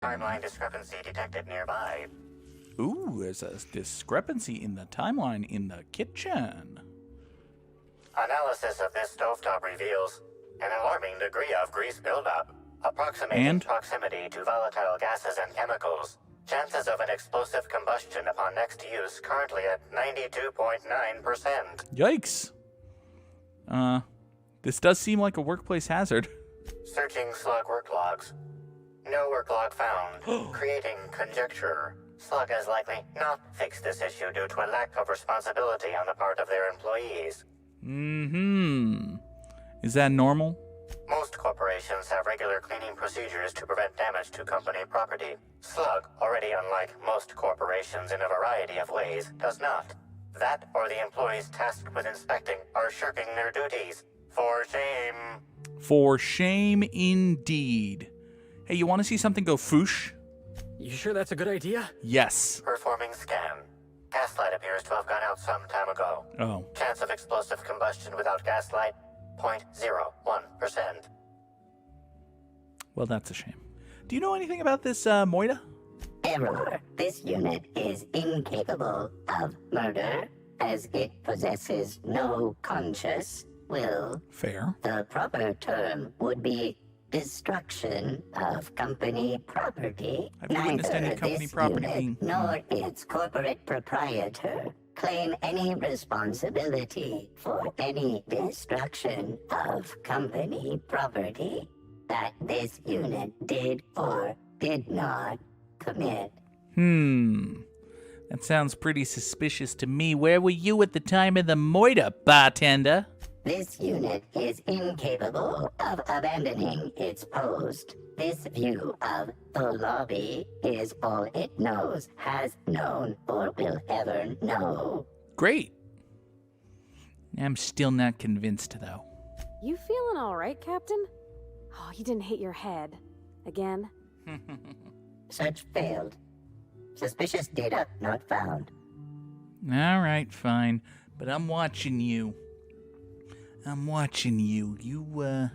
timeline discrepancy detected nearby. Ooh, there's a discrepancy in the timeline in the kitchen. Analysis of this stovetop reveals an alarming degree of grease buildup, approximating proximity to volatile gases and chemicals. Chances of an explosive combustion upon next use currently at 92.9%. Yikes. This does seem like a workplace hazard. Searching slug work logs. No work log found, creating conjecture. Slug has likely not fixed this issue due to a lack of responsibility on the part of their employees. Is that normal? Most corporations have regular cleaning procedures to prevent damage to company property. Slug, already unlike most corporations in a variety of ways, does not. That or the employees tasked with inspecting are shirking their duties. For shame. For shame indeed. Hey, you want to see something go foosh? You sure that's a good idea? Yes. Performing scan. Gaslight appears to have gone out some time ago. Oh. Chance of explosive combustion without gaslight, 0.01%. Well, that's a shame. Do you know anything about this, Moida? Error. This unit is incapable of murder, as it possesses no conscious will. Fair. The proper term would be destruction of company property. I've never witnessed any company this property unit being... nor its corporate proprietor claim any responsibility for any destruction of company property that this unit did or did not commit. That sounds pretty suspicious to me. Where were you at the time of the Moida, bartender? This unit is incapable of abandoning its post. This view of the lobby is all it knows, has known, or will ever know. Great. I'm still not convinced, though. You feeling all right, Captain? Oh, you didn't hit your head. Again? Search failed. Suspicious data not found. All right, fine. But I'm watching you. I'm watching you. You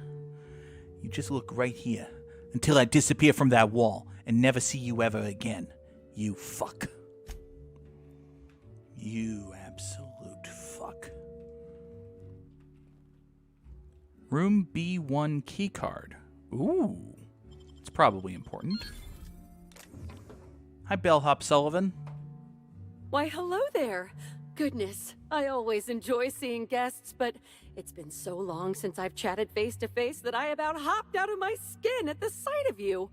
just look right here until I disappear from that wall and never see you ever again. You fuck. You absolute fuck. Room B1 keycard. Ooh. It's probably important. Hi, Bellhop Sullivan. Why, hello there. Goodness, I always enjoy seeing guests, but it's been so long since I've chatted face to face that I about hopped out of my skin at the sight of you.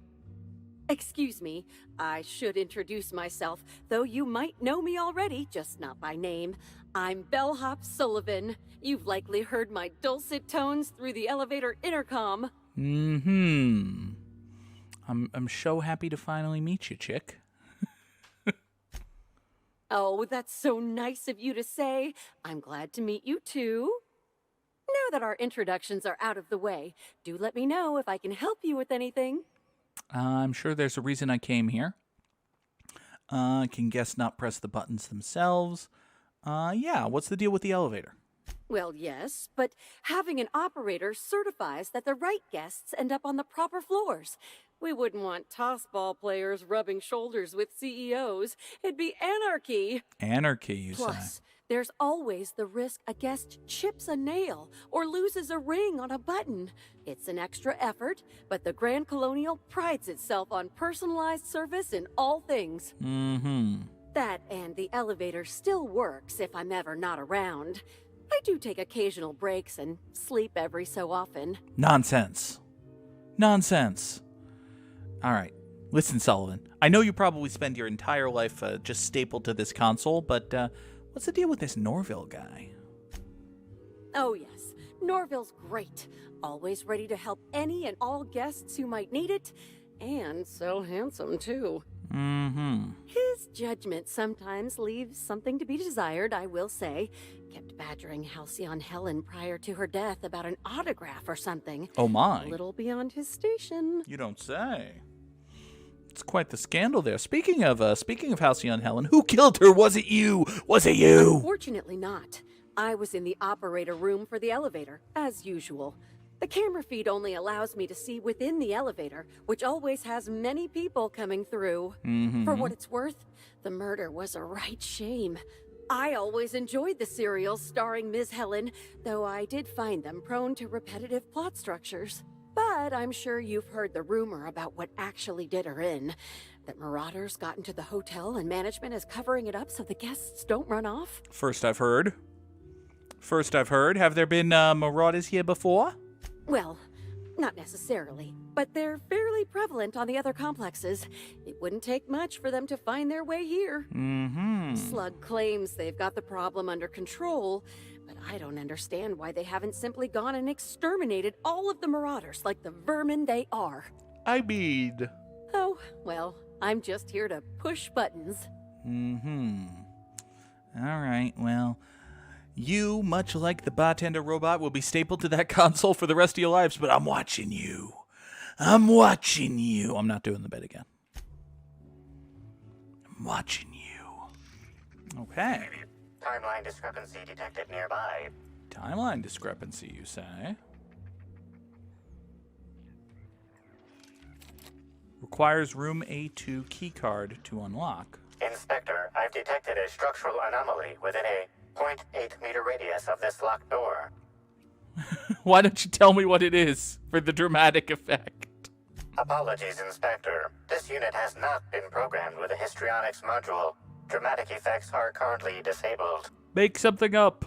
Excuse me, I should introduce myself, though you might know me already, just not by name. I'm Bellhop Sullivan. You've likely heard my dulcet tones through the elevator intercom. I'm so happy to finally meet you, chick. Oh, that's so nice of you to say. I'm glad to meet you too. Now that our introductions are out of the way, do let me know if I can help you with anything. I'm sure there's a reason I came here. Can guests not press the buttons themselves? Yeah, what's the deal with the elevator? Well, yes, but having an operator certifies that the right guests end up on the proper floors. We wouldn't want tossball players rubbing shoulders with CEOs. It'd be anarchy. Anarchy, you say? Plus, there's always the risk a guest chips a nail or loses a ring on a button. It's an extra effort, but the Grand Colonial prides itself on personalized service in all things. That and the elevator still works if I'm ever not around. I do take occasional breaks and sleep every so often. Nonsense. Nonsense. All right. Listen, Sullivan. I know you probably spend your entire life just stapled to this console, but what's the deal with this Norville guy? Oh, yes. Norville's great. Always ready to help any and all guests who might need it. And so handsome, too. His judgment sometimes leaves something to be desired, I will say. Kept badgering Halcyon Helen prior to her death about an autograph or something. Oh, my. A little beyond his station. You don't say. It's quite the scandal there. Speaking of Halcyon Helen, who killed her? Was it you? Was it you? Unfortunately not. I was in the operator room for the elevator, as usual. The camera feed only allows me to see within the elevator, which always has many people coming through. For what it's worth, the murder was a right shame. I always enjoyed the serials starring Ms. Helen, though I did find them prone to repetitive plot structures. But I'm sure you've heard the rumor about what actually did her in. That marauders got into the hotel and management is covering it up so the guests don't run off. First I've heard. Have there been marauders here before? Well, not necessarily, but they're fairly prevalent on the other complexes. It wouldn't take much for them to find their way here. Slug claims they've got the problem under control, but I don't understand why they haven't simply gone and exterminated all of the marauders like the vermin they are. I mean... Oh, well, I'm just here to push buttons. Alright, well... You, much like the bartender robot, will be stapled to that console for the rest of your lives, but I'm watching you. I'm not doing the bit again. I'm watching you. Okay. Timeline discrepancy detected nearby. Timeline discrepancy, you say? Requires room A2 keycard to unlock. Inspector, I've detected a structural anomaly within a 0.8 meter radius of this locked door. Why don't you tell me what it is for the dramatic effect? Apologies, Inspector. This unit has not been programmed with a histrionics module. Dramatic effects are currently disabled. Make something up.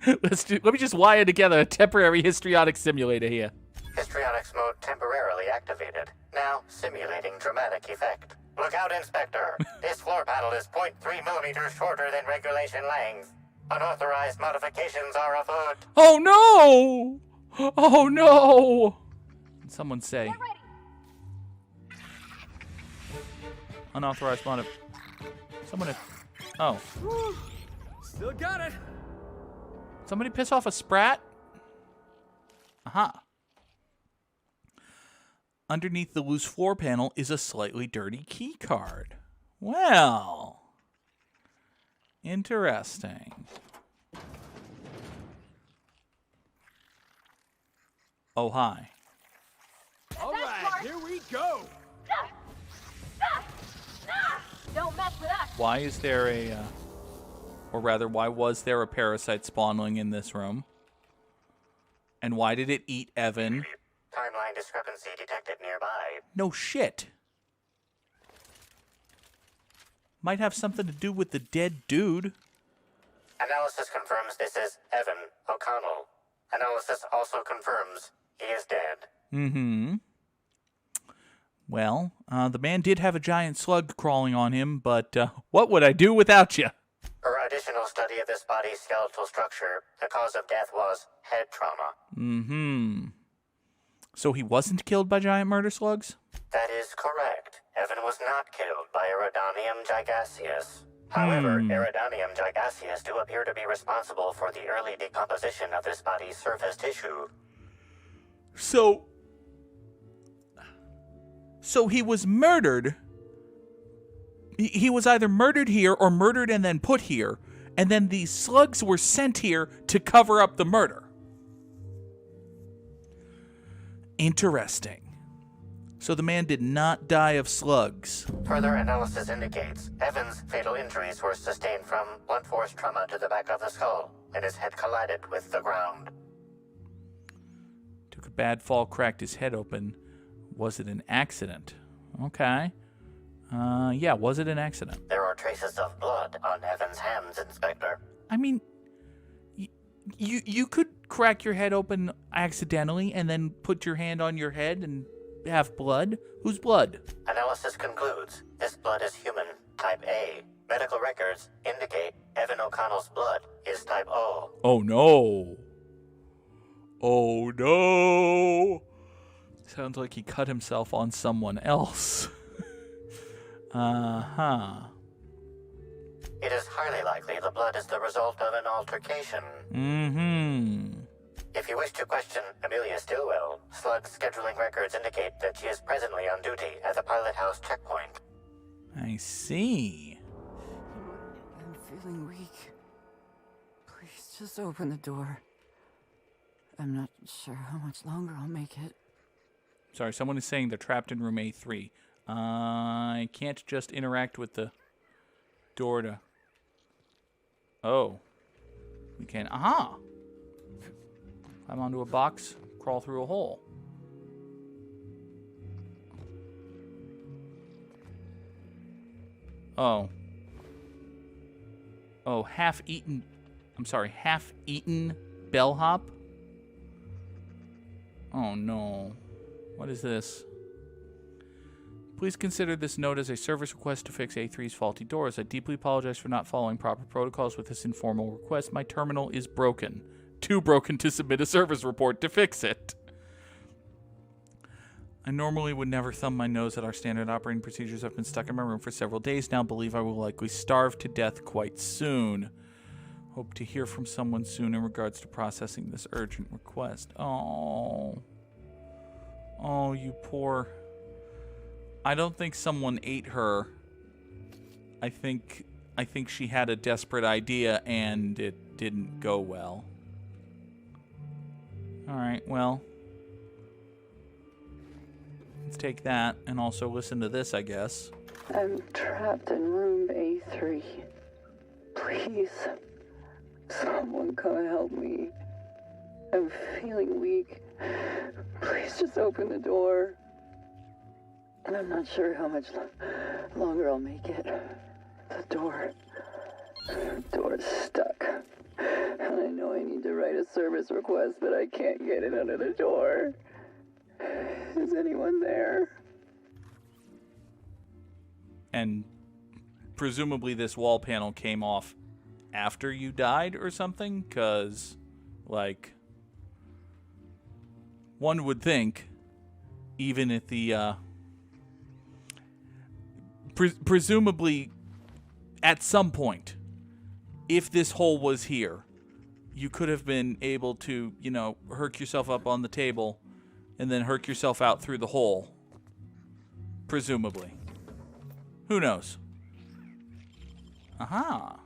Let me just wire together a temporary histrionic simulator here. Histrionics mode temporarily activated. Now simulating dramatic effect. Look out, Inspector. This floor panel is 0.3 millimeters shorter than regulation length. Unauthorized modifications are afoot. Oh no! Oh no! Someone say. Unauthorized mod. Someone. Oh. Still got it. Somebody piss off a sprat? Aha. Underneath the loose floor panel is a slightly dirty key card. Well. Interesting. Oh, hi. All right, here we go. Don't mess with us. Why is there a, or rather, why was there a parasite spawning in this room? And why did it eat Evan? Timeline discrepancy detected nearby. No shit. Might have something to do with the dead dude. Analysis confirms this is Evan O'Connell. Analysis also confirms he is dead. Mm-hmm. Well, the man did have a giant slug crawling on him, but what would I do without you? Per additional study of this body's skeletal structure, the cause of death was head trauma. Mm-hmm. So he wasn't killed by giant murder slugs? That is correct. Evan was not killed by Eridanium gigaseus. However, Eridanium gigaseus do appear to be responsible for the early decomposition of this body's surface tissue. So he was murdered. He was either murdered here or murdered and then put here, and then these slugs were sent here to cover up the murder. Interesting. So the man did not die of slugs. Further analysis indicates Evan's fatal injuries were sustained from blunt force trauma to the back of the skull, and his head collided with the ground. Took a bad fall, cracked his head open. Was it an accident? Okay. Yeah, was it an accident? There are traces of blood on Evan's hands, Inspector. I mean, you could crack your head open accidentally and then put your hand on your head and have blood. Whose blood? Analysis concludes this blood is human, type A. Medical records indicate Evan O'Connell's blood is type O. Oh no. Oh no. Sounds like he cut himself on someone else. Uh-huh. It is highly likely the blood is the result of an altercation. Mm-hmm. If you wish to question Amelia Stillwell, Slug's scheduling records indicate that she is presently on duty at the pilot house checkpoint. I see. I'm feeling weak. Please just open the door. I'm not sure how much longer I'll make it. Sorry, someone is saying they're trapped in room A3. I can't just interact with the door to... Oh. We can... Aha! Climb onto a box, crawl through a hole. Oh. Oh, half-eaten... I'm sorry, half-eaten bellhop? Oh, no. What is this? Please consider this note as a service request to fix A3's faulty doors. I deeply apologize for not following proper protocols with this informal request. My terminal is broken. Too broken to submit a service report to fix it. I normally would never thumb my nose at our standard operating procedures. I've been stuck in my room for several days now. Believe I will likely starve to death quite soon. Hope to hear from someone soon in regards to processing this urgent request. Oh. Oh, you poor... I don't think someone ate her. I think she had a desperate idea and it didn't go well. Alright, well. Let's take that and also listen to this, I guess. I'm trapped in room A3. Please, someone come help me. I'm feeling weak. Please just open the door. And I'm not sure how much longer I'll make it. The door's stuck. And I know I need to write a service request, but I can't get it under the door. Is anyone there? And presumably this wall panel came off after you died or something? Because, like, one would think, even if the, presumably, at some point, if this hole was here, you could have been able to, you know, herc yourself up on the table and then herc yourself out through the hole. Presumably. Who knows? Aha.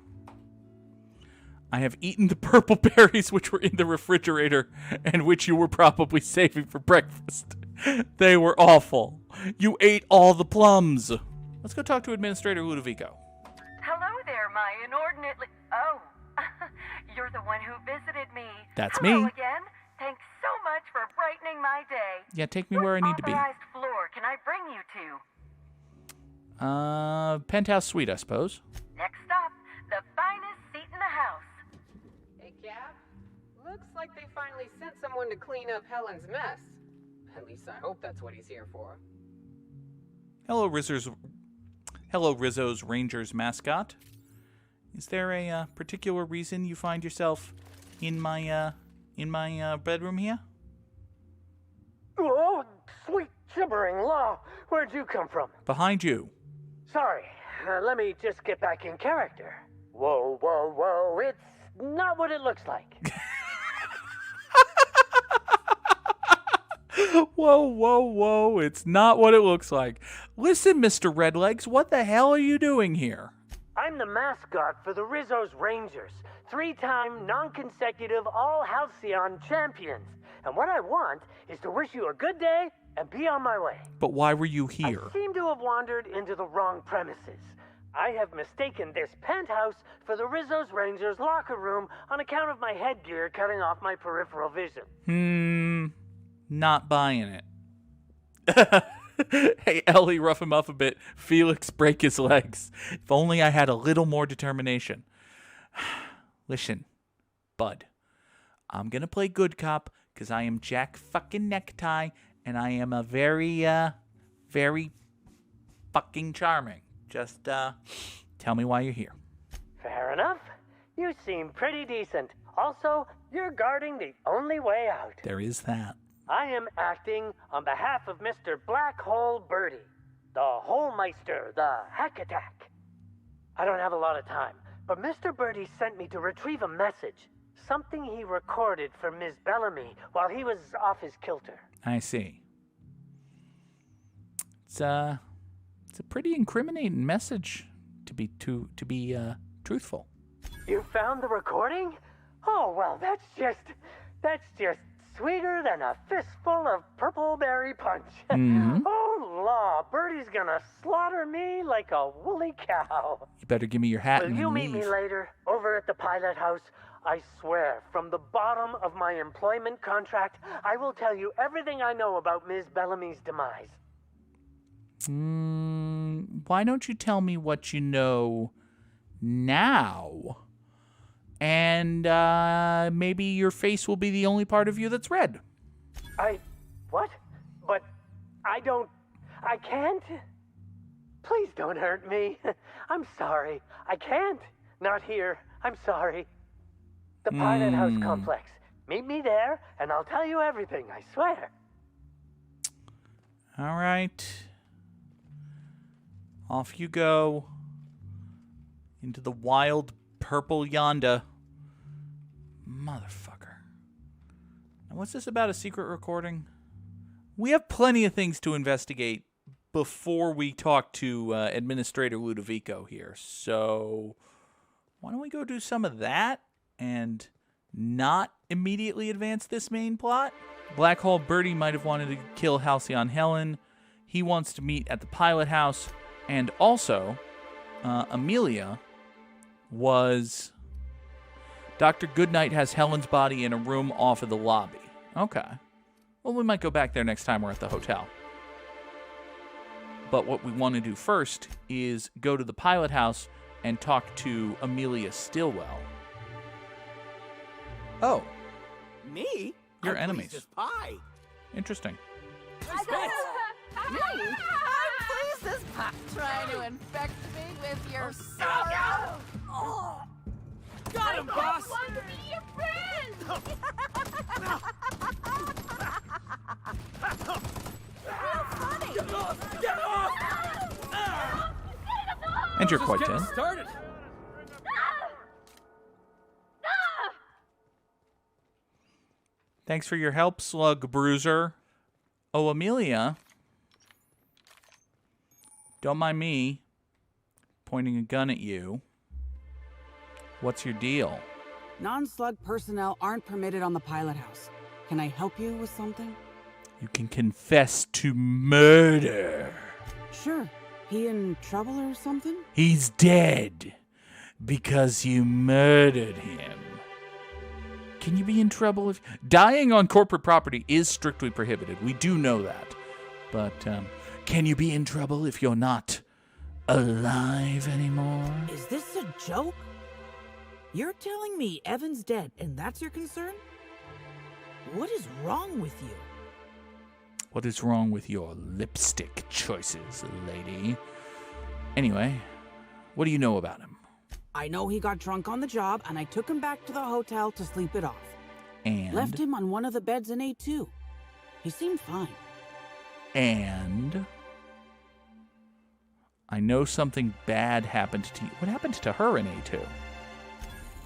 I have eaten the purple berries which were in the refrigerator and which you were probably saving for breakfast. They were awful. You ate all the plums. Let's go talk to Administrator Ludovico. Hello there, my inordinately... Oh, you're the one who visited me. That's Hello me. again. Thanks so much for brightening my day. Yeah, take me where I need to be. What authorized floor can I bring you to? Penthouse suite, I suppose. Next up, the finest seat in the house. Hey, Cap. Looks like they finally sent someone to clean up Helen's mess. At least I hope that's what he's here for. Hello, Rizzo's Rangers mascot. Is there a particular reason you find yourself in my bedroom here? Oh, sweet gibbering law. Where'd you come from? Behind you. Sorry, let me just get back in character. Whoa, whoa, whoa, it's not what it looks like. Whoa, whoa, whoa, it's not what it looks like. Listen, Mr. Redlegs, what the hell are you doing here? I'm the mascot for the Rizzo's Rangers, 3-time, non-consecutive, all-halcyon champions. And what I want is to wish you a good day and be on my way. But why were you here? I seem to have wandered into the wrong premises. I have mistaken this penthouse for the Rizzo's Rangers locker room on account of my headgear cutting off my peripheral vision. Not buying it. Hey, Ellie, rough him up a bit. Felix, break his legs. If only I had a little more determination. Listen, bud. I'm gonna play good cop because I am Jack fucking Necktie and I am a very, very fucking charming. Just, tell me why you're here. Fair enough. You seem pretty decent. Also, you're guarding the only way out. There is that. I am acting on behalf of Mr. Black Hole Birdie, the Holmeister, the Hack Attack. I don't have a lot of time, but Mr. Birdie sent me to retrieve a message, something he recorded for Ms. Bellamy while he was off his kilter. I see. It's a pretty incriminating message to be truthful. You found the recording? Oh, well, that's just sweeter than a fistful of purple berry punch. Oh, law, Birdie's gonna slaughter me like a woolly cow. You better give me your hat Will and you then meet me leave. later, over at the pilot house? I swear, from the bottom of my employment contract, I will tell you everything I know about Ms. Bellamy's demise. Why don't you tell me what you know now? And maybe your face will be the only part of you that's red. What? But I can't? Please don't hurt me. I'm sorry. I can't. Not here. I'm sorry. The Pilot House complex. Meet me there, and I'll tell you everything, I swear. All right. Off you go. Into the wild purple yonder. Motherfucker. Now, what's this about a secret recording? We have plenty of things to investigate before we talk to Administrator Ludovico here. So, why don't we go do some of that and not immediately advance this main plot? Black Hole Birdie might have wanted to kill Halcyon Helen. He wants to meet at the pilot house. And also, Amelia was... Dr. Goodnight has Helen's body in a room off of the lobby. Okay. Well, we might go back there next time we're at the hotel. But what we want to do first is go to the pilot house and talk to Amelia Stillwell. Oh. Me? Your I'm enemies. pleased as pie. Interesting. Nice bet. Me? I'm pleased as pie. Trying to infect me with your sorrow. Oh. Got him, boss. I want to be your friend. How funny. Get off! Get off! And you're Just quite getting dead. started. Thanks for your help, Slug Bruiser. Oh, Amelia. Don't mind me pointing a gun at you. What's your deal? Non-slug personnel aren't permitted on the pilot house. Can I help you with something? You can confess to murder. Sure. He in trouble or something? He's dead because you murdered him. Can you be in trouble if... Dying on corporate property is strictly prohibited. We do know that. But can you be in trouble if you're not alive anymore? Is this a joke? You're telling me Evan's dead and that's your concern? What is wrong with you? What is wrong with your lipstick choices, lady? Anyway, what do you know about him? I know he got drunk on the job, and I took him back to the hotel to sleep it off. And? Left him on one of the beds in A2. He seemed fine. And? I know something bad happened to you. What happened to her in A2?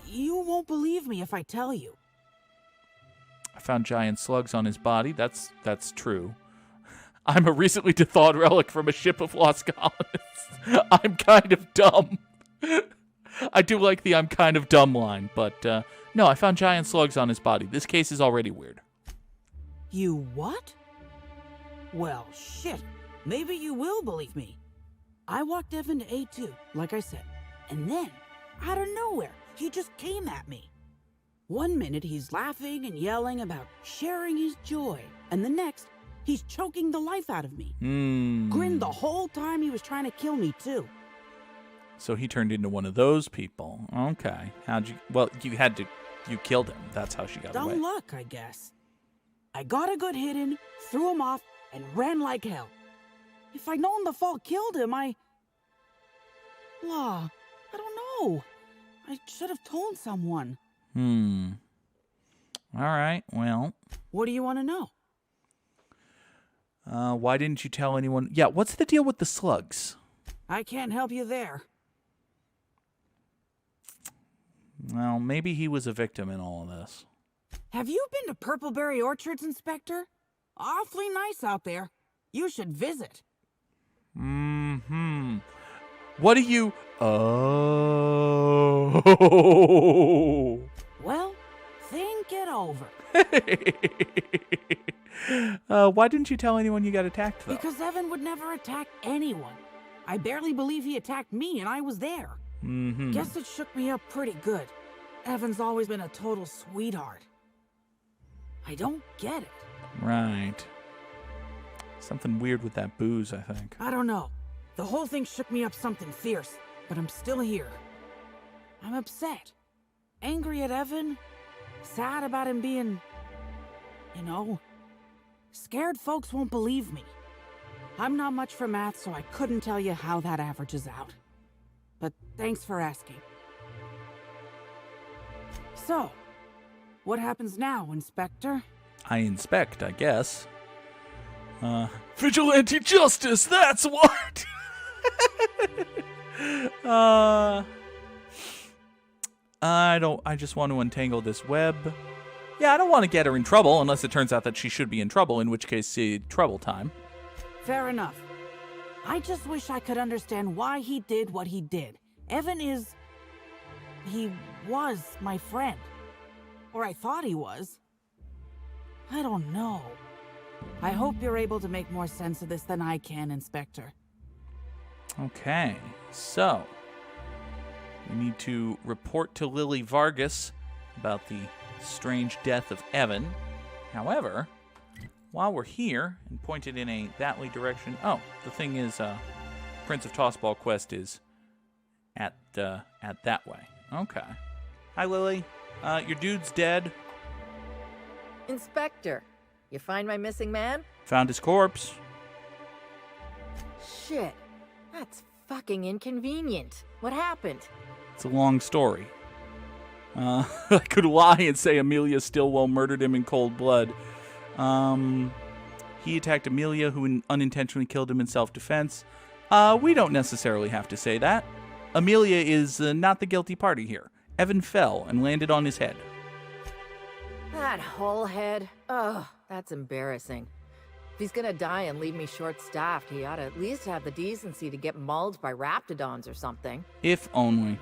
You won't believe me if I tell you. I found giant slugs on his body. That's true. I'm a recently thawed relic from a ship of lost colonists. I'm kind of dumb. I do like the I'm kind of dumb line, but no, I found giant slugs on his body. This case is already weird. You what? Well, shit. Maybe you will believe me. I walked Evan to A2, like I said, and then, out of nowhere, he just came at me. 1 minute he's laughing and yelling about sharing his joy, and the next, he's choking the life out of me. Grinned the whole time he was trying to kill me, too. So he turned into one of those people. Okay. How'd you... Well, you killed him. That's how she got away. Dumb luck, I guess. I got a good hit in, threw him off, and ran like hell. If I'd known the fall killed him, I don't know. I should have told someone. All right, well... What do you want to know? Why didn't you tell anyone... Yeah, what's the deal with the slugs? I can't help you there. Well, maybe he was a victim in all of this. Have you been to Purpleberry Orchards, Inspector? Awfully nice out there. You should visit. What do you... Oh. Well, think it over. Why didn't you tell anyone you got attacked, though? Because Evan would never attack anyone. I barely believe he attacked me, and I was there. Mm-hmm. Guess it shook me up pretty good. Evan's always been a total sweetheart. I don't get it. Right. Something weird with that booze, I think. I don't know. The whole thing shook me up something fierce, but I'm still here. I'm upset. Angry at Evan. Sad about him being... Scared folks won't believe me. I'm not much for math, so I couldn't tell you how that averages out. But thanks for asking. So, what happens now, Inspector? I inspect, I guess. Vigilante justice, that's what! I just want to untangle this web. Yeah, I don't want to get her in trouble, unless it turns out that she should be in trouble, in which case, trouble time. Fair enough. I just wish I could understand why he did what he did. Evan is... He was my friend. Or I thought he was. I don't know. I hope you're able to make more sense of this than I can, Inspector. Okay, so... we need to report to Lily Vargas about the strange death of Evan. However, while we're here and pointed in that way direction... Oh, the thing is, Prince of Tossball quest is at that way. Okay. Hi, Lily. Your dude's dead. Inspector, you find my missing man? Found his corpse. Shit. That's fucking inconvenient. What happened? It's a long story. I could lie and say Amelia Stillwell murdered him in cold blood. He attacked Amelia, who unintentionally killed him in self-defense. We don't necessarily have to say that. Amelia is not the guilty party here. Evan fell and landed on his head. That whole head? Oh, that's embarrassing. If he's gonna die and leave me short-staffed, he ought to at least have the decency to get mauled by raptidons or something. If only.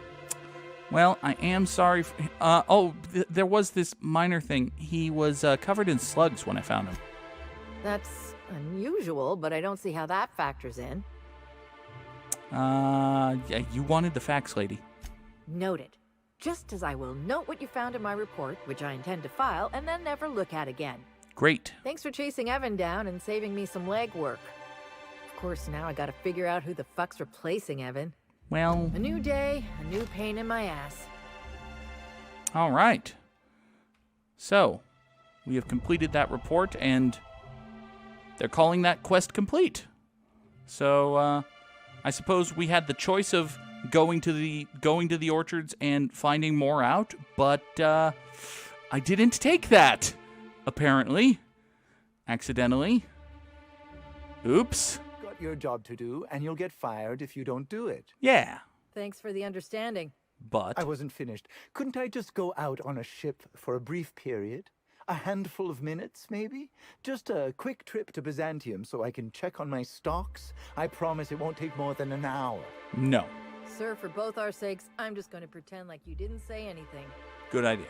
Well, I am sorry. There was this minor thing. He was covered in slugs when I found him. That's unusual, but I don't see how that factors in. Yeah, you wanted the facts, lady. Noted. Just as I will note what you found in my report, which I intend to file, and then never look at again. Great. Thanks for chasing Evan down and saving me some legwork. Of course, now I gotta figure out who the fuck's replacing Evan. Well... A new day, a new pain in my ass. All right. So, we have completed that report, and they're calling that quest complete. So, I suppose we had the choice of going to the orchards and finding more out, but I didn't take that, apparently. Accidentally. Oops. Got your job to do, and you'll get fired if you don't do it. Yeah. Thanks for the understanding. But... I wasn't finished. Couldn't I just go out on a ship for a brief period? A handful of minutes, maybe? Just a quick trip to Byzantium so I can check on my stocks? I promise it won't take more than an hour. No. Sir, for both our sakes, I'm just going to pretend like you didn't say anything. Good idea.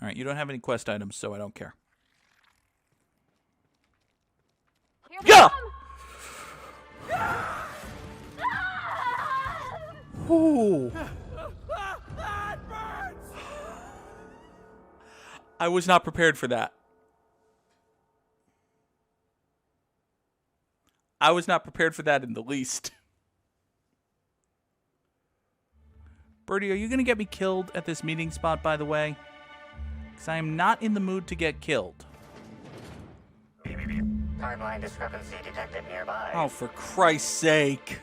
All right, you don't have any quest items, so I don't care. Yeah! Ooh. I was not prepared for that. I was not prepared for that in the least. Birdie, are you going to get me killed at this meeting spot, by the way? Because I am not in the mood to get killed. Timeline discrepancy detected nearby. Oh, for Christ's sake.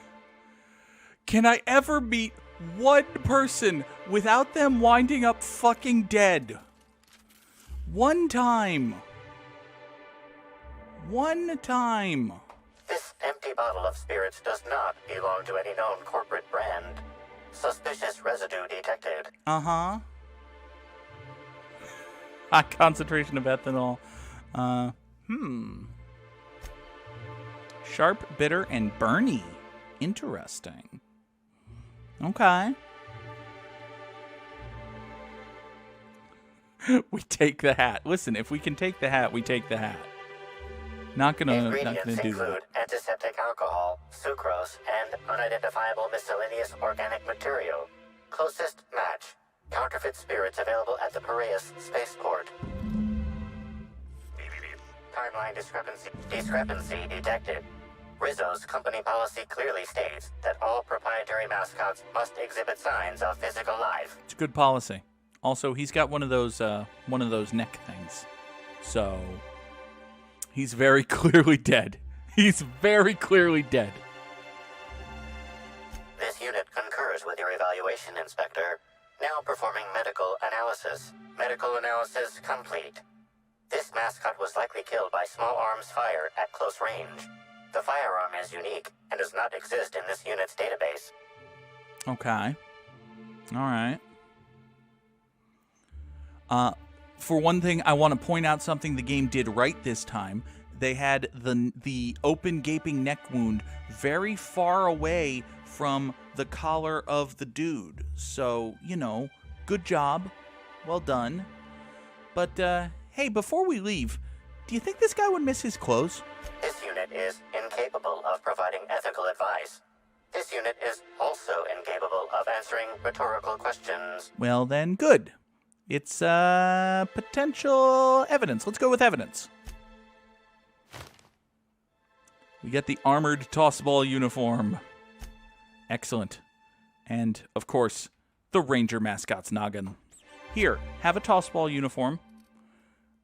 Can I ever meet one person without them winding up fucking dead? One time. One time. This empty bottle of spirits does not belong to any known corporate brand. Suspicious residue detected. Uh-huh. High concentration of ethanol. Sharp, bitter, and burny. Interesting. Okay. We take the hat. Listen, if we can take the hat, we take the hat. Not gonna do Ingredients that. include antiseptic alcohol, sucrose, and unidentifiable miscellaneous organic material. Closest match. Counterfeit spirits available at the Piraeus spaceport. Timeline discrepancy detected. Rizzo's company policy clearly states that all proprietary mascots must exhibit signs of physical life. It's a good policy. Also, he's got one of those neck things. So he's very clearly dead. He's very clearly dead. This unit concurs with your evaluation, Inspector. Now performing medical analysis. Medical analysis complete. This mascot was likely killed by small arms fire at close range. The firearm is unique and does not exist in this unit's database. Okay. All right. For one thing, I want to point out something the game did right this time. They had the open gaping neck wound very far away from the collar of the dude. So, you know, good job. Well done. But, hey, before we leave, do you think this guy would miss his clothes? This unit is incapable of providing ethical advice. This unit is also incapable of answering rhetorical questions. Well, then, good. It's, potential evidence. Let's go with evidence. We get the armored tossball uniform. Excellent. And, of course, the Ranger mascot's noggin. Here, have a tossball uniform.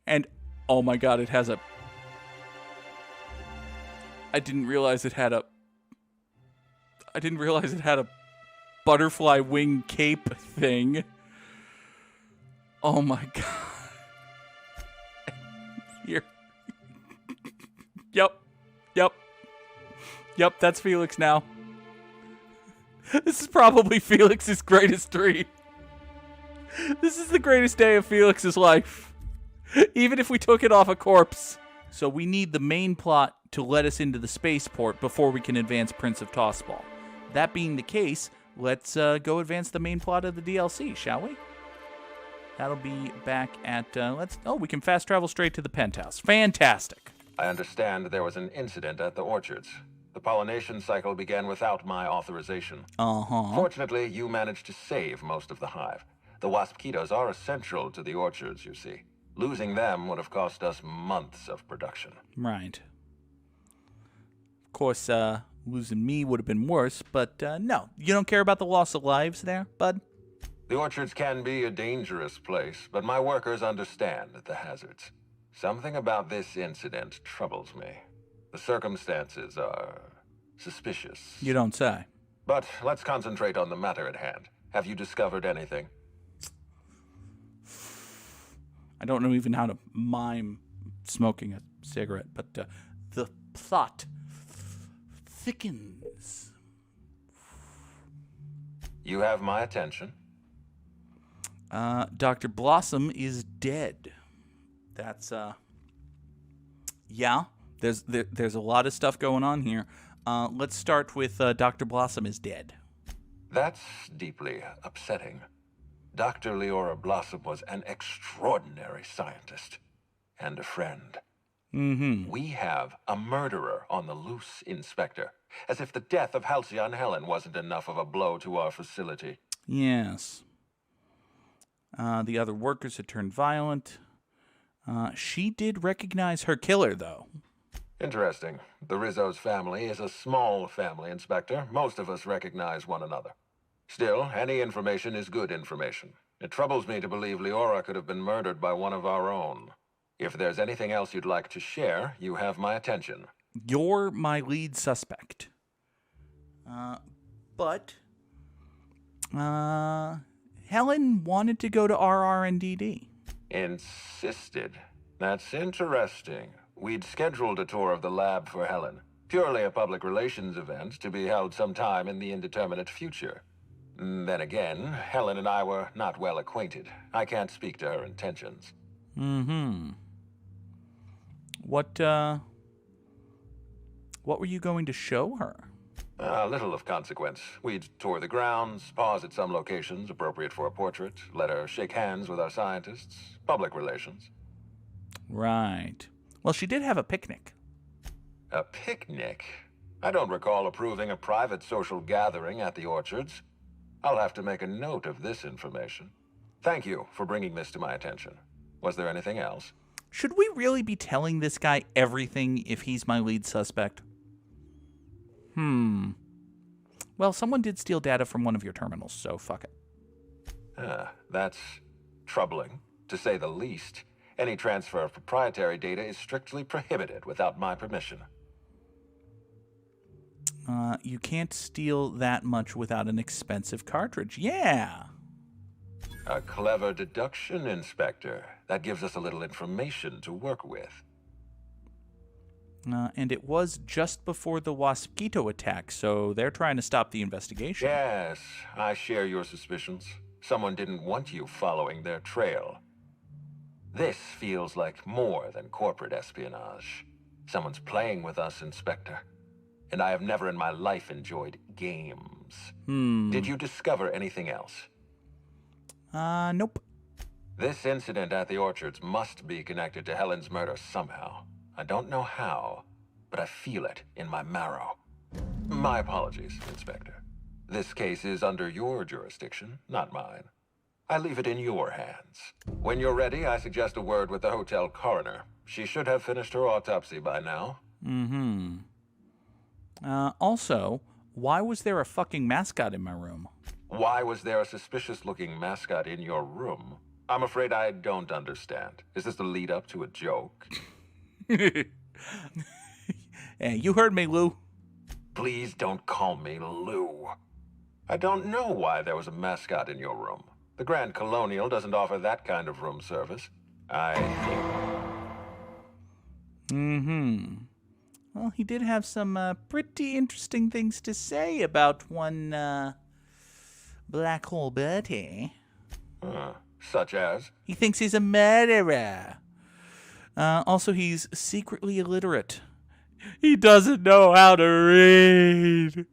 And, oh my god, it has a... I didn't realize it had a butterfly wing cape thing. Oh my god. Here. Yep, that's Felix now. This is probably Felix's greatest dream. This is the greatest day of Felix's life. Even if we took it off a corpse. So we need the main plot to let us into the spaceport before we can advance Prince of Tossball. That being the case, let's go advance the main plot of the DLC, shall we? That'll be back at, we can fast travel straight to the penthouse. Fantastic. I understand there was an incident at the orchards. The pollination cycle began without my authorization. Fortunately, you managed to save most of the hive. The wasp-ketos are essential to the orchards, you see. Losing them would have cost us months of production. Right. Of course, losing me would have been worse, but no. You don't care about the loss of lives there, bud? The orchards can be a dangerous place, but my workers understand the hazards. Something about this incident troubles me. The circumstances are suspicious. You don't say. But let's concentrate on the matter at hand. Have you discovered anything? I don't know even how to mime smoking a cigarette, but the plot thickens. You have my attention. Dr. Blossom is dead. That's, yeah, there's a lot of stuff going on here. Let's start with Dr. Blossom is dead. That's deeply upsetting. Dr. Leora Blossom was an extraordinary scientist and a friend. Mm-hmm. We have a murderer on the loose, Inspector. As if the death of Halcyon Helen wasn't enough of a blow to our facility. Yes. The other workers had turned violent. She did recognize her killer, though. Interesting. The Rizzo's family is a small family, Inspector. Most of us recognize one another. Still, any information is good information. It troubles me to believe Leora could have been murdered by one of our own. If there's anything else you'd like to share, you have my attention. You're my lead suspect. But Helen wanted to go to RR&DD. Insisted. That's interesting. We'd scheduled a tour of the lab for Helen. Purely a public relations event to be held sometime in the indeterminate future. Then again, Helen and I were not well acquainted. I can't speak to her intentions. Mm-hmm. What were you going to show her? Little of consequence. We'd tour the grounds, pause at some locations appropriate for a portrait, let her shake hands with our scientists. Public relations. Right. Well, she did have a picnic. A picnic? I don't recall approving a private social gathering at the orchards. I'll have to make a note of this information. Thank you for bringing this to my attention. Was there anything else? Should we really be telling this guy everything if he's my lead suspect? Well, someone did steal data from one of your terminals, so fuck it. That's troubling, to say the least. Any transfer of proprietary data is strictly prohibited without my permission. You can't steal that much without an expensive cartridge. Yeah. A clever deduction, Inspector. That gives us a little information to work with. And it was just before the Waspito attack, so they're trying to stop the investigation. Yes, I share your suspicions. Someone didn't want you following their trail. This feels like more than corporate espionage. Someone's playing with us, Inspector. And I have never in my life enjoyed games. Did you discover anything else? Nope. This incident at the orchards must be connected to Helen's murder somehow. I don't know how, but I feel it in my marrow. My apologies, Inspector. This case is under your jurisdiction, not mine. I leave it in your hands. When you're ready, I suggest a word with the hotel coroner. She should have finished her autopsy by now. Also, why was there a fucking mascot in my room? Why was there a suspicious-looking mascot in your room? I'm afraid I don't understand. Is this the lead-up to a joke? Hey, you heard me, Lou. Please don't call me Lou. I don't know why there was a mascot in your room. The Grand Colonial doesn't offer that kind of room service. Well, he did have some pretty interesting things to say about one Black Hole Bertie. Such as? He thinks he's a murderer. Also, he's secretly illiterate. He doesn't know how to read.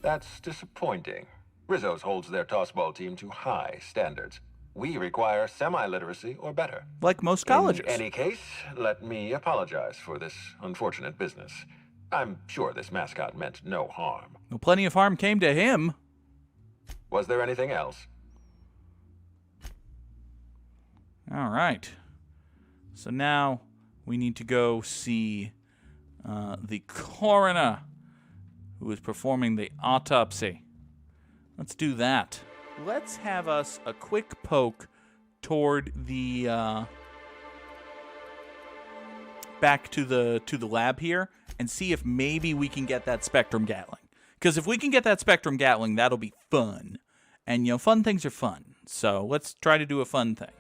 That's disappointing. Rizzo's holds their tossball team to high standards. We require semi-literacy or better. Like most colleges. In any case, let me apologize for this unfortunate business. I'm sure this mascot meant no harm. Well, plenty of harm came to him. Was there anything else? All right. So now we need to go see the coroner who is performing the autopsy. Let's do that. Let's have us a quick poke toward the back to the lab here and see if maybe we can get that Spectrum Gatling. Because if we can get that Spectrum Gatling, that'll be fun. And, you know, fun things are fun. So let's try to do a fun thing.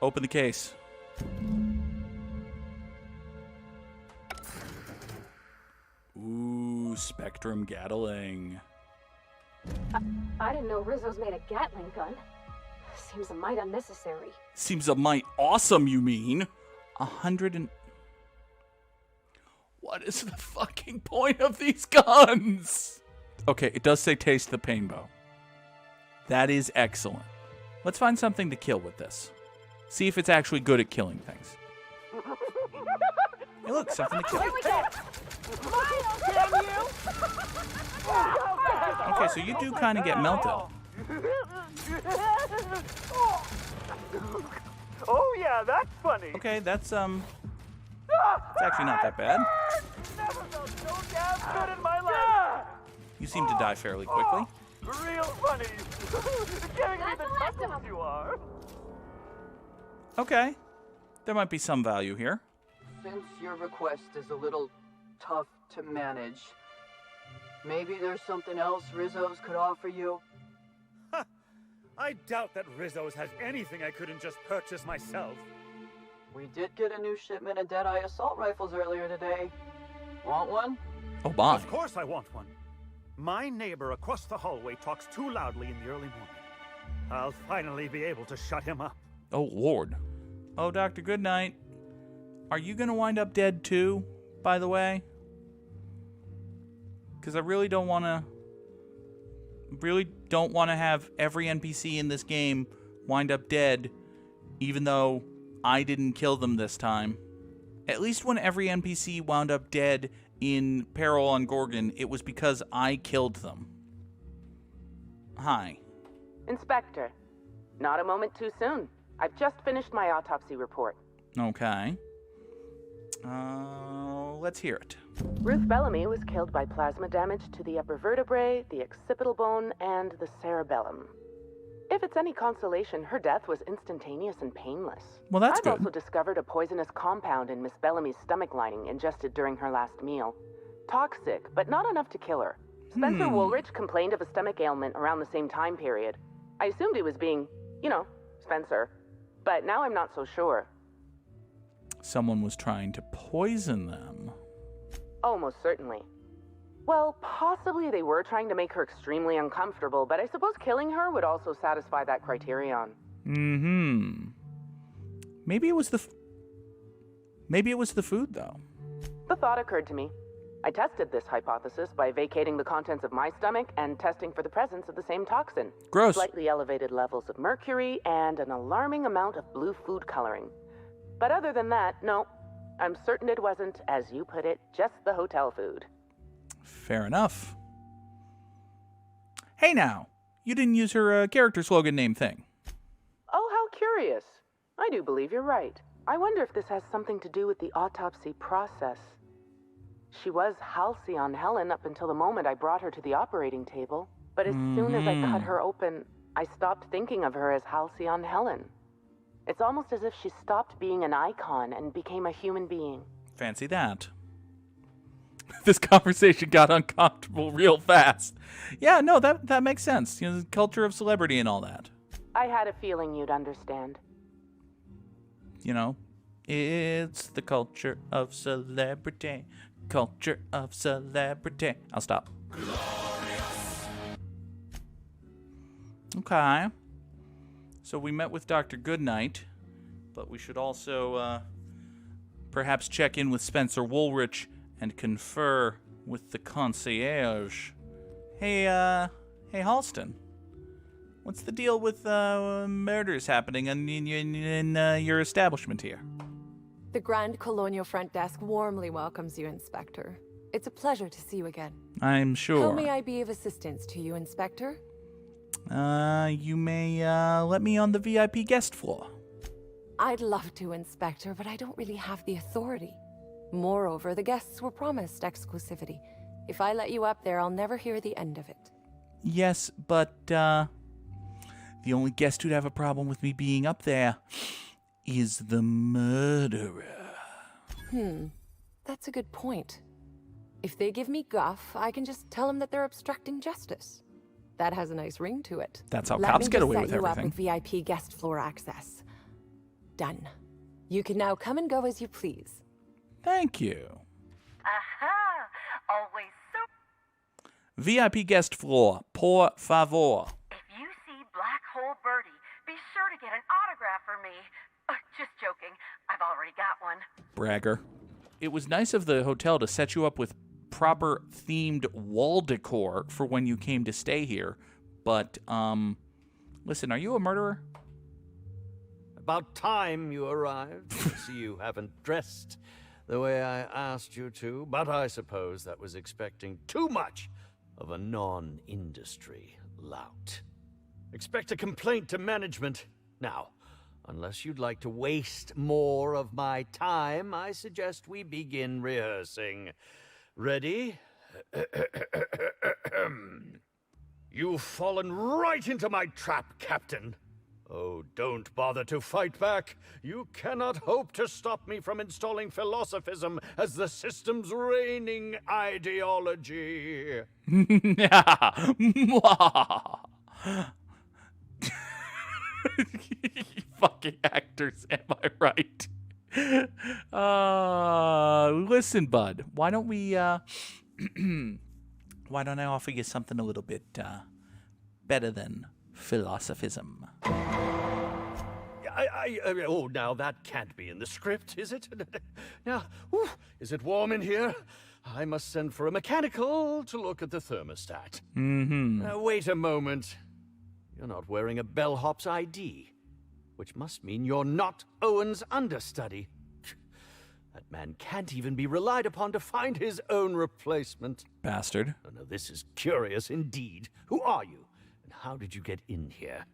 Open the case. Ooh, Spectrum Gatling. I didn't know Rizzo's made a Gatling gun. Seems a mite unnecessary. Seems a mite awesome, you mean? 100 and... What is the fucking point of these guns? Okay, it does say taste the pain bow. That is excellent. Let's find something to kill with this. See if it's actually good at killing things. Hey, look, something to kill. Here we go! Damn you! Okay, so you do kind of get melted. Oh yeah, that's funny. Okay, that's it's actually not that bad. Never felt so damn good in my life. You seem to die fairly quickly. Real funny. Giving me the touches you are. Okay, there might be some value here. Since your request is a little tough to manage, maybe there's something else Rizzo's could offer you? I doubt that Rizzo's has anything I couldn't just purchase myself. We did get a new shipment of Deadeye assault rifles earlier today. Want one? Oh, my. Of course I want one. My neighbor across the hallway talks too loudly in the early morning. I'll finally be able to shut him up. Oh, Lord. Oh, Dr. Goodnight. Are you going to wind up dead too, by the way? Because I really don't want to really don't want to have every NPC in this game wind up dead, even though I didn't kill them this time. At least when every NPC wound up dead in Peril on Gorgon, it was because I killed them. Hi. Inspector, not a moment too soon. I've just finished my autopsy report. Okay. Let's hear it. Ruth Bellamy was killed by plasma damage to the upper vertebrae, the occipital bone, and the cerebellum. If it's any consolation, her death was instantaneous and painless. Well, that's I've good. also discovered a poisonous compound in Miss Bellamy's stomach lining ingested during her last meal. Toxic, but not enough to kill her. Spencer Woolrich complained of a stomach ailment around the same time period. I assumed he was being, Spencer. But now I'm not so sure. Someone was trying to poison them. Oh, most certainly. Well, possibly they were trying to make her extremely uncomfortable, but I suppose killing her would also satisfy that criterion. Maybe it was the food, though. The thought occurred to me. I tested this hypothesis by vacating the contents of my stomach and testing for the presence of the same toxin. Gross. Slightly elevated levels of mercury and an alarming amount of blue food coloring. But other than that, no. I'm certain it wasn't, as you put it, just the hotel food. Fair enough. Hey now, you didn't use her character slogan name thing. Oh, how curious. I do believe you're right. I wonder if this has something to do with the autopsy process. She was Halcyon Helen up until the moment I brought her to the operating table. But as soon as I cut her open, I stopped thinking of her as Halcyon Helen. It's almost as if she stopped being an icon and became a human being. Fancy that. This conversation got uncomfortable real fast. Yeah, no, that makes sense. The culture of celebrity and all that. I had a feeling you'd understand. It's the culture of celebrity. Culture of celebrity. I'll stop. Okay. So we met with Dr. Goodnight, but we should also perhaps check in with Spencer Woolrich and confer with the concierge. Hey Halston. What's the deal with murders happening in your establishment here? The Grand Colonial front desk warmly welcomes you, Inspector. It's a pleasure to see you again. I'm sure. How may I be of assistance to you, Inspector? You may let me on the VIP guest floor. I'd love to, Inspector, but I don't really have the authority. Moreover, the guests were promised exclusivity. If I let you up there, I'll never hear the end of it. Yes, but the only guest who'd have a problem with me being up there is the murderer. That's a good point. If they give me guff, I can just tell them that they're obstructing justice. That has a nice ring to it. That's how cops get away with everything. Let me just set you up with VIP guest floor access. Done. You can now come and go as you please. Thank you. Aha! Always so... VIP guest floor, por favor. If you see Black Hole Birdie, be sure to get an autograph for me. Just joking. I've already got one. Bragger. It was nice of the hotel to set you up with proper themed wall decor for when you came to stay here. But, listen, are you a murderer? About time you arrived. See, you haven't dressed the way I asked you to, but I suppose that was expecting too much of a non-industry lout. Expect a complaint to management. Now, unless you'd like to waste more of my time, I suggest we begin rehearsing. Ready? You've fallen right into my trap, Captain. Oh, don't bother to fight back. You cannot hope to stop me from installing philosophism as the system's reigning ideology. Fucking actors, am I right? Listen, bud. Why don't we, why don't I offer you something a little bit, better than philosophism? Oh, now that can't be in the script, is it? Now, is it warm in here? I must send for a mechanical to look at the thermostat. Mm-hmm. Wait a moment. You're not wearing a bellhop's ID, which must mean you're not Owen's understudy. That man can't even be relied upon to find his own replacement. Bastard. Oh, no, this is curious indeed. Who are you, and how did you get in here?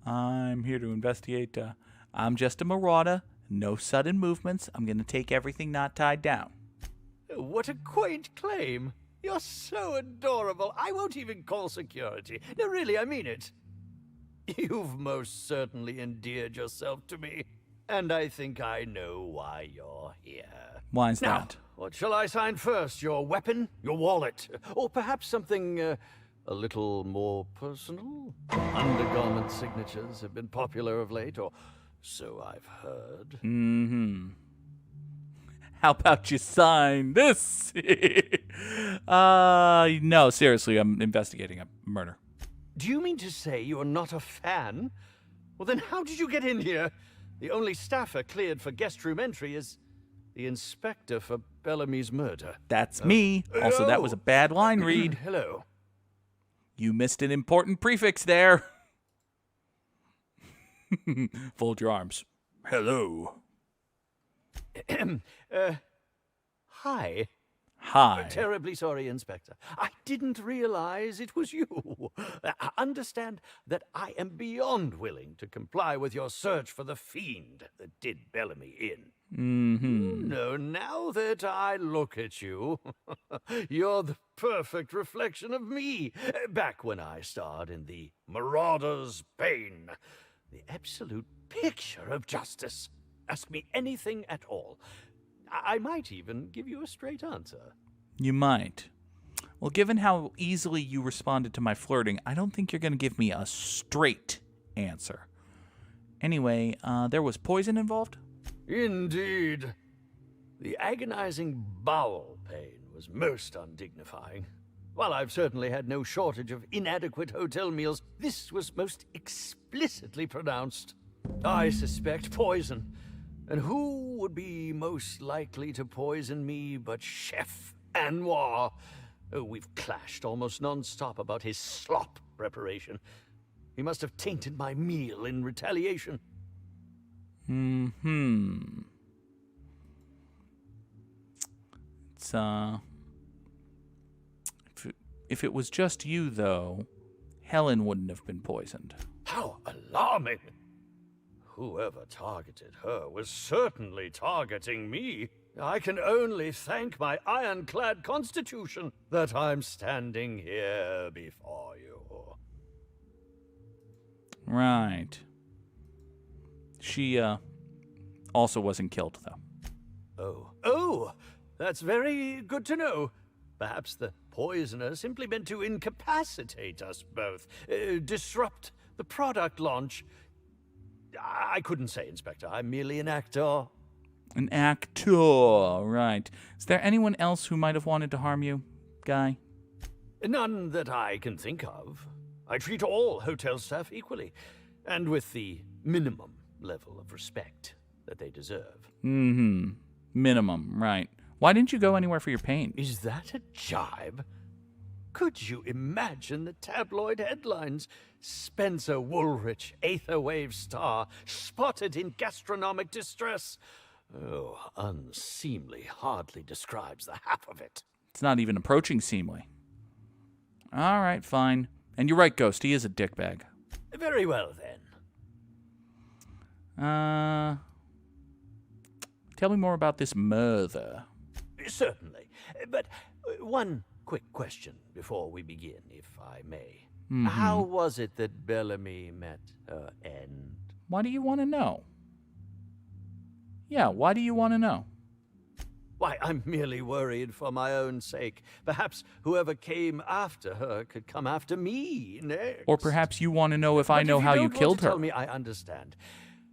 I'm here to investigate. I'm just a marauder. No sudden movements. I'm going to take everything not tied down. What a quaint claim. You're so adorable. I won't even call security. No, really, I mean it. You've most certainly endeared yourself to me. And I think I know why you're here. Why's now, that? What shall I sign first? Your weapon? Your wallet? Or perhaps something a little more personal? Undergarment signatures have been popular of late, or so I've heard. Mm-hmm. How about you sign this? No, seriously, I'm investigating a murder. Do you mean to say you're not a fan? Well, then how did you get in here? The only staffer cleared for guest room entry is the inspector for Bellamy's murder. That's me. Also, that was a bad line read. Hello. You missed an important prefix there. Fold your arms. Hello. Hi. Hi. Terribly sorry, Inspector. I didn't realize it was you. Understand that I am beyond willing to comply with your search for the fiend that did Bellamy in. Mm-hmm. No, now that I look at you, you're the perfect reflection of me. Back when I starred in The Marauder's Bane. The absolute picture of justice. Ask me anything at all. I might even give you a straight answer. You might. Well, given how easily you responded to my flirting, I don't think you're going to give me a straight answer. Anyway, there was poison involved? Indeed. The agonizing bowel pain was most undignifying. While I've certainly had no shortage of inadequate hotel meals, this was most explicitly pronounced. I suspect poison. And who would be most likely to poison me but Chef Anwar? Oh, we've clashed almost non-stop about his slop preparation. He must have tainted my meal in retaliation. Mm-hmm. It's, if it was just you, though, Helen wouldn't have been poisoned. How alarming! Whoever targeted her was certainly targeting me. I can only thank my ironclad constitution that I'm standing here before you. Right. She, also wasn't killed, though. Oh, that's very good to know. Perhaps the poisoner simply meant to incapacitate us both, disrupt the product launch. I couldn't say, Inspector. I'm merely an actor. An actor, right. Is there anyone else who might have wanted to harm you, Guy? None that I can think of. I treat all hotel staff equally, and with the minimum level of respect that they deserve. Mm-hmm. Minimum, right. Why didn't you go anywhere for your pain? Is that a jibe? Could you imagine the tabloid headlines? Spencer Woolrich, Aetherwave star, spotted in gastronomic distress. Oh, unseemly hardly describes the half of it. It's not even approaching seemly. All right, fine. And you're right, Ghost. He is a dickbag. Very well, then. Tell me more about this murder. Certainly. But one quick question before we begin, if I may. Mm-hmm. How was it that Bellamy met her end? Why do you want to know? Yeah, why do you want to know? Why, I'm merely worried for my own sake. Perhaps whoever came after her could come after me next. Or perhaps you want to know if I know how you killed her. Tell me, I understand.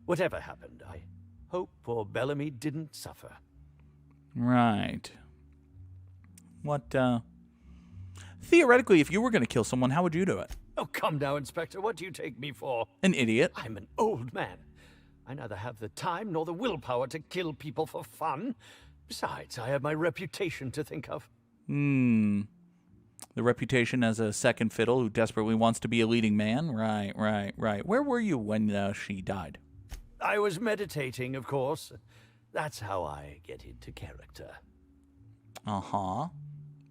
Whatever happened, I hope poor Bellamy didn't suffer. Right. What, Theoretically, if you were going to kill someone, how would you do it? Oh, come now, Inspector. What do you take me for? An idiot. I'm an old man. I neither have the time nor the willpower to kill people for fun. Besides, I have my reputation to think of. The reputation as a second fiddle who desperately wants to be a leading man? Right. Where were you when she died? I was meditating, of course. That's how I get into character. Uh-huh.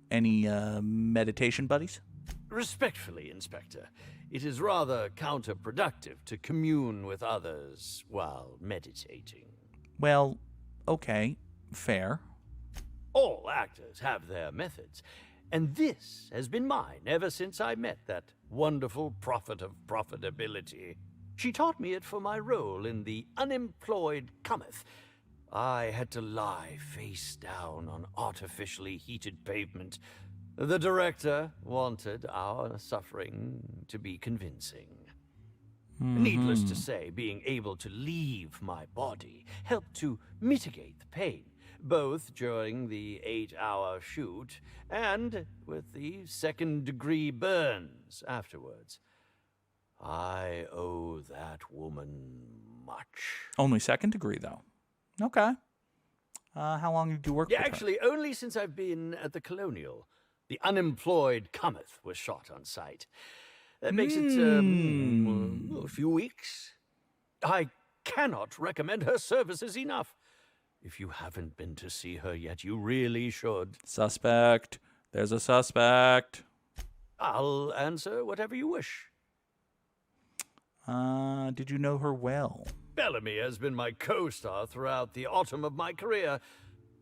Any meditation buddies? Respectfully, Inspector, it is rather counterproductive to commune with others while meditating. Well, okay, fair. All actors have their methods, and this has been mine ever since I met that wonderful prophet of profitability. She taught me it for my role in The Unemployed Cometh. I had to lie face down on artificially heated pavement. The director wanted our suffering to be convincing. Needless to say, being able to leave my body helped to mitigate the pain, both during the 8-hour shoot and with the second-degree burns afterwards. I owe that woman much. Only second degree, though. Okay. How long did you work with her? Actually, only since I've been at the Colonial. The Unemployed Cometh was shot on site. That makes it a few weeks. I cannot recommend her services enough. If you haven't been to see her yet, you really should. Suspect. There's a suspect. I'll answer whatever you wish. Did you know her well? Bellamy has been my co-star throughout the autumn of my career.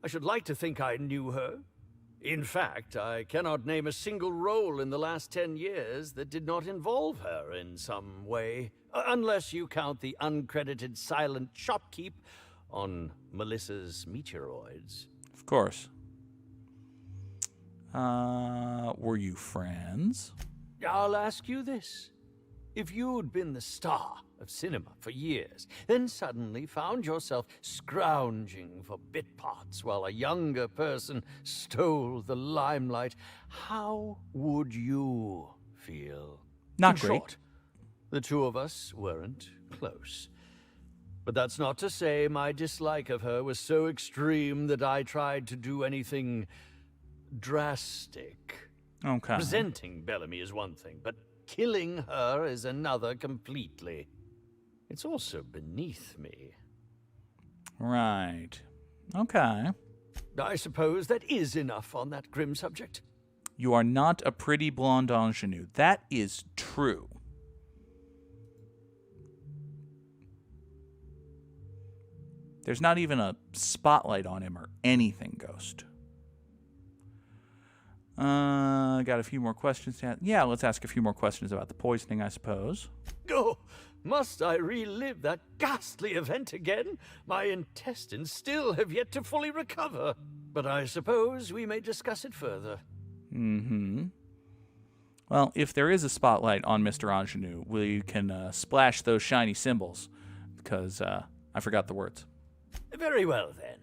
I should like to think I knew her. In fact, I cannot name a single role in the last 10 years that did not involve her in some way, unless you count the uncredited silent shopkeep on Melissa's Meteoroids. Of course. Were you friends? I'll ask you this. If you'd been the star of cinema for years, then suddenly found yourself scrounging for bit parts while a younger person stole the limelight, how would you feel? Not In great. short, the two of us weren't close. But that's not to say my dislike of her was so extreme that I tried to do anything drastic. Okay. Resenting Bellamy is one thing, but killing her is another completely. It's also beneath me. Right. Okay. I suppose that is enough on that grim subject. You are not a pretty blonde ingenue. That is true. There's not even a spotlight on him or anything, Ghost. Got a few more questions to ask. Yeah, let's ask a few more questions about the poisoning, I suppose. Oh, must I relive that ghastly event again? My intestines still have yet to fully recover. But I suppose we may discuss it further. Well, if there is a spotlight on Mr. Ingenue, we can splash those shiny symbols, because I forgot the words. Very well, then.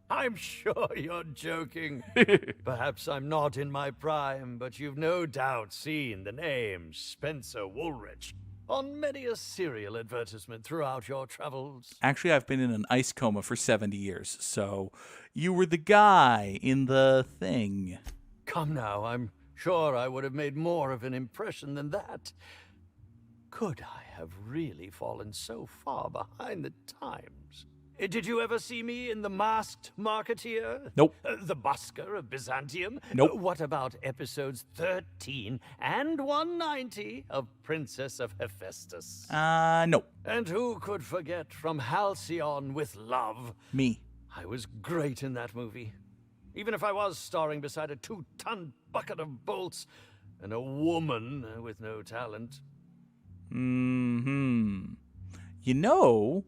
I'm sure you're joking. Perhaps I'm not in my prime, but you've no doubt seen the name Spencer Woolrich on many a serial advertisement throughout your travels. Actually, I've been in an ice coma for 70 years, so you were the guy in the thing. Come now, I'm sure I would have made more of an impression than that. Could I have really fallen so far behind the times? Did you ever see me in The Masked Marketeer? Nope. The Busker of Byzantium? Nope. What about episodes 13 and 190 of Princess of Hephaestus? Nope. And who could forget From Halcyon with Love? Me. I was great in that movie. Even if I was starring beside a 2-ton bucket of bolts and a woman with no talent. You know,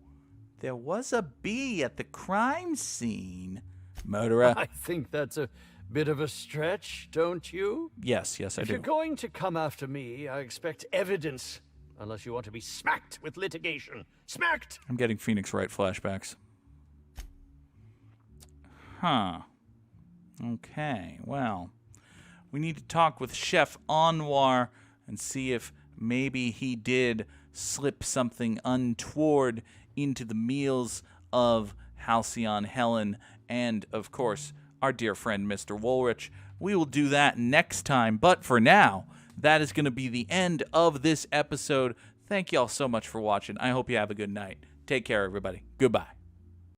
there was a bee at the crime scene. Murderer. I think that's a bit of a stretch, don't you? Yes, I If do. you're going to come after me, I expect evidence. Unless you want to be smacked with litigation. Smacked! I'm getting Phoenix Wright flashbacks. Huh. Okay, well, we need to talk with Chef Anwar and see if maybe he did slip something untoward into the meals of Halcyon Helen and, of course, our dear friend Mr. Woolrich. We will do that next time, but for now, that is going to be the end of this episode. Thank you all so much for watching. I hope you have a good night. Take care, everybody. Goodbye.